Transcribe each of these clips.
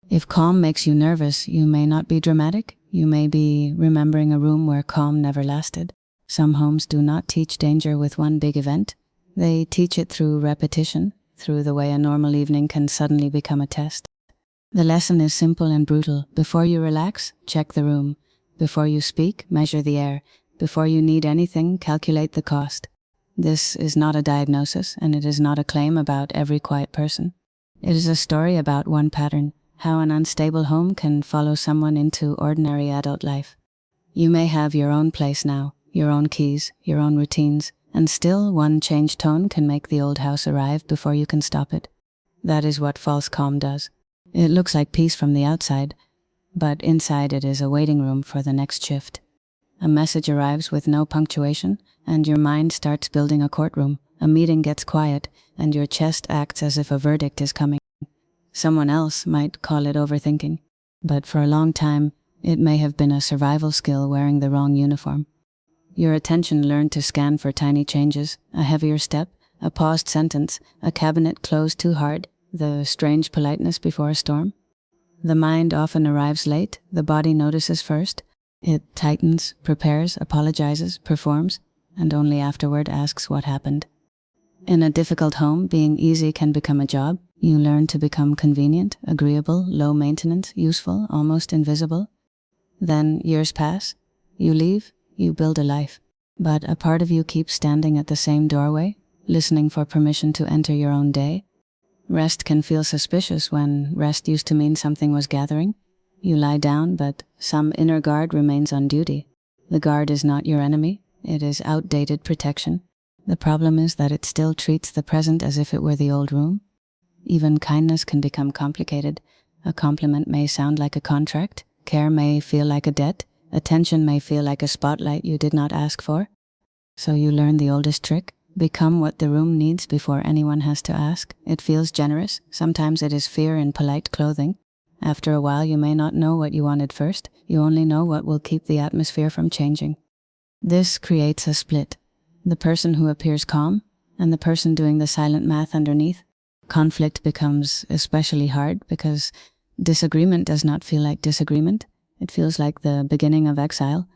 If calm makes you nervous, you may not be dramatic. You may be remembering a room where calm never lasted. Some homes do not teach danger with one big event. They teach it through repetition, through the way a normal evening can suddenly become a test. The lesson is simple and brutal. Before you relax, check the room. Before you speak, measure the air. Before you need anything, calculate the cost. This is not a diagnosis, and it is not a claim about every quiet person. It is a story about one pattern, how an unstable home can follow someone into ordinary adult life. You may have your own place now, your own keys, your own routines, and still one changed tone can make the old house arrive before you can stop it. That is what false calm does. It looks like peace from the outside, but inside it is a waiting room for the next shift. A message arrives with no punctuation, and your mind starts building a courtroom. A meeting gets quiet, and your chest acts as if a verdict is coming. Someone else might call it overthinking, but for a long time, it may have been a survival skill wearing the wrong uniform. Your attention learned to scan for tiny changes, a heavier step, a paused sentence, a cabinet closed too hard, the strange politeness before a storm. The mind often arrives late, the body notices first. It tightens, prepares, apologizes, performs, and only afterward asks what happened. In a difficult home, being easy can become a job. You learn to become convenient, agreeable, low maintenance, useful, almost invisible. Then years pass. You leave, you build a life. But a part of you keeps standing at the same doorway, listening for permission to enter your own day. Rest can feel suspicious when rest used to mean something was gathering. You lie down, but some inner guard remains on duty. The guard is not your enemy. It is outdated protection. The problem is that it still treats the present as if it were the old room. Even kindness can become complicated. A compliment may sound like a contract. Care may feel like a debt. Attention may feel like a spotlight you did not ask for. So you learn the oldest trick. Become what the room needs before anyone has to ask. It feels generous. Sometimes it is fear in polite clothing. After a while, you may not know what you wanted first. You only know what will keep the atmosphere from changing. This creates a split. The person who appears calm and the person doing the silent math underneath. Conflict becomes especially hard because disagreement does not feel like disagreement. It feels like the beginning of exile.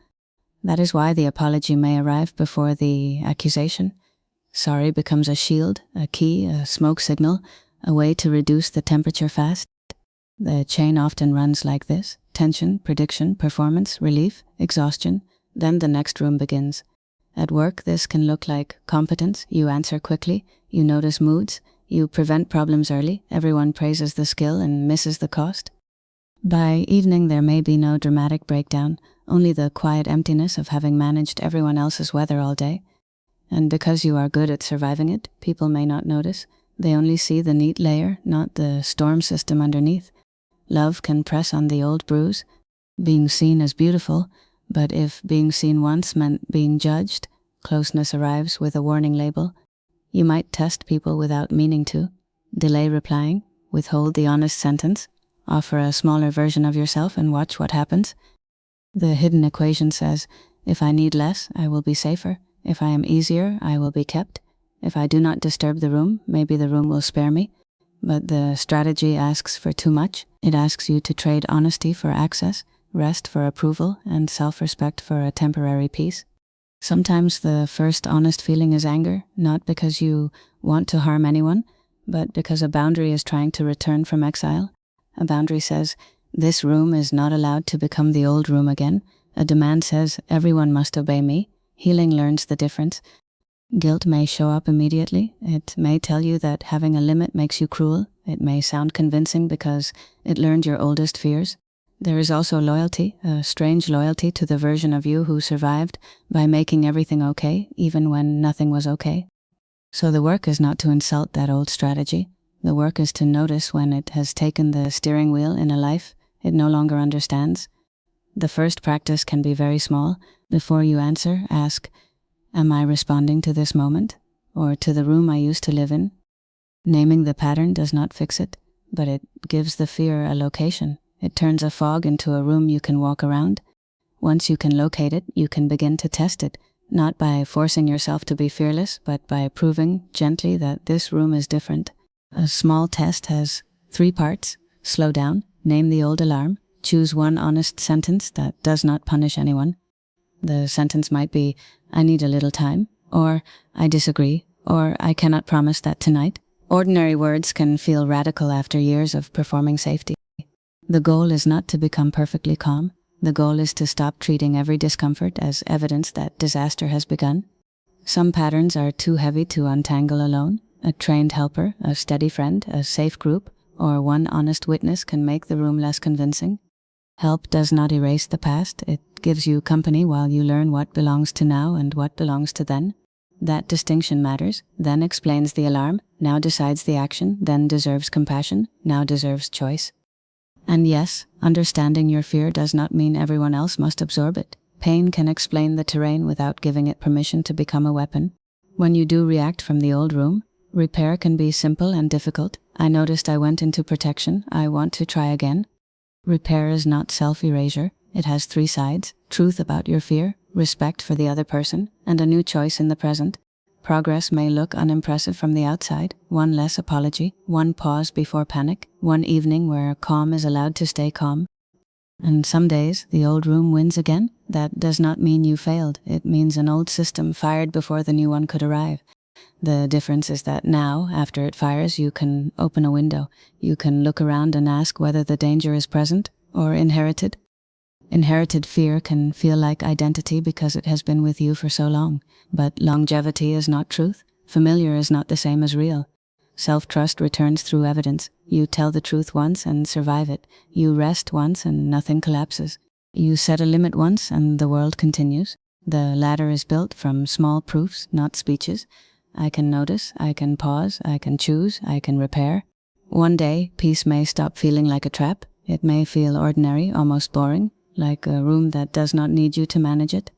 That is why the apology may arrive before the accusation. Sorry becomes a shield, a key, a smoke signal, a way to reduce the temperature fast. The chain often runs like this: tension, prediction, performance, relief, exhaustion. Then the next room begins. At work, this can look like competence. You answer quickly, you notice moods, you prevent problems early, everyone praises the skill and misses the cost. By evening, there may be no dramatic breakdown, only the quiet emptiness of having managed everyone else's weather all day. And because you are good at surviving it, people may not notice. They only see the neat layer, not the storm system underneath. Love can press on the old bruise. Being seen is beautiful, but if being seen once meant being judged, closeness arrives with a warning label. You might test people without meaning to. Delay replying, withhold the honest sentence, offer a smaller version of yourself and watch what happens. The hidden equation says, if I need less, I will be safer. If I am easier, I will be kept. If I do not disturb the room, maybe the room will spare me. But the strategy asks for too much. It asks you to trade honesty for access, rest for approval, and self-respect for a temporary peace. Sometimes the first honest feeling is anger, not because you want to harm anyone, but because a boundary is trying to return from exile. A boundary says, this room is not allowed to become the old room again. A demand says, everyone must obey me. Healing learns the difference. Guilt may show up immediately. It may tell you that having a limit makes you cruel. It may sound convincing because it learned your oldest fears. There is also loyalty, a strange loyalty to the version of you who survived by making everything okay, even when nothing was okay. So the work is not to insult that old strategy. The work is to notice when it has taken the steering wheel in a life it no longer understands. The first practice can be very small. Before you answer, ask, am I responding to this moment, or to the room I used to live in? Naming the pattern does not fix it, but it gives the fear a location. It turns a fog into a room you can walk around. Once you can locate it, you can begin to test it, not by forcing yourself to be fearless, but by proving gently that this room is different. A small test has 3 parts: slow down, Name the old alarm. Choose one honest sentence that does not punish anyone. The sentence might be, I need a little time, or I disagree, or I cannot promise that tonight. Ordinary words can feel radical after years of performing safety. The goal is not to become perfectly calm. The goal is to stop treating every discomfort as evidence that disaster has begun. Some patterns are too heavy to untangle alone. A trained helper, a steady friend, a safe group, or one honest witness can make the room less convincing. Help does not erase the past. It gives you company while you learn what belongs to now and what belongs to then. That distinction matters, then explains the alarm, now decides the action, then deserves compassion, now deserves choice. And yes, understanding your fear does not mean everyone else must absorb it. Pain can explain the terrain without giving it permission to become a weapon. When you do react from the old room, repair can be simple and difficult. I noticed I went into protection. I want to try again. Repair is not self-erasure. It has 3 sides: truth about your fear, respect for the other person, and a new choice in the present. Progress may look unimpressive from the outside. One less apology, one pause before panic, one evening where calm is allowed to stay calm. And some days, the old room wins again. That does not mean you failed. It means an old system fired before the new one could arrive. The difference is that now, after it fires, you can open a window. You can look around and ask whether the danger is present or inherited. Inherited fear can feel like identity because it has been with you for so long. But longevity is not truth. Familiar is not the same as real. Self-trust returns through evidence. You tell the truth once and survive it. You rest once and nothing collapses. You set a limit once and the world continues. The ladder is built from small proofs, not speeches. I can notice, I can pause, I can choose, I can repair. One day, peace may stop feeling like a trap. It may feel ordinary, almost boring, like a room that does not need you to manage it.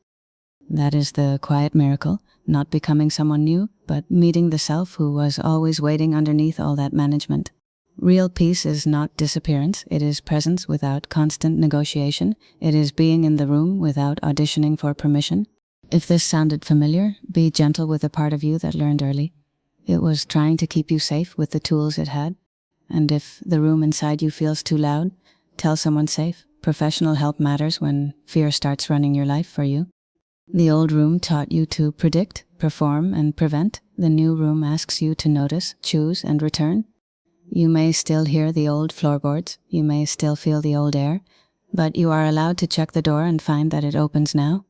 That is the quiet miracle, not becoming someone new, but meeting the self who was always waiting underneath all that management. Real peace is not disappearance. It is presence without constant negotiation. It is being in the room without auditioning for permission. If this sounded familiar, be gentle with the part of you that learned early. It was trying to keep you safe with the tools it had. And if the room inside you feels too loud, tell someone safe. Professional help matters when fear starts running your life for you. The old room taught you to predict, perform, and prevent. The new room asks you to notice, choose, and return. You may still hear the old floorboards. You may still feel the old air. But you are allowed to check the door and find that it opens now.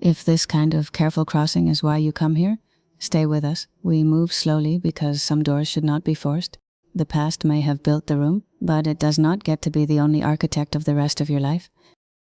If this kind of careful crossing is why you come here, stay with us. We move slowly because some doors should not be forced. The past may have built the room, but it does not get to be the only architect of the rest of your life.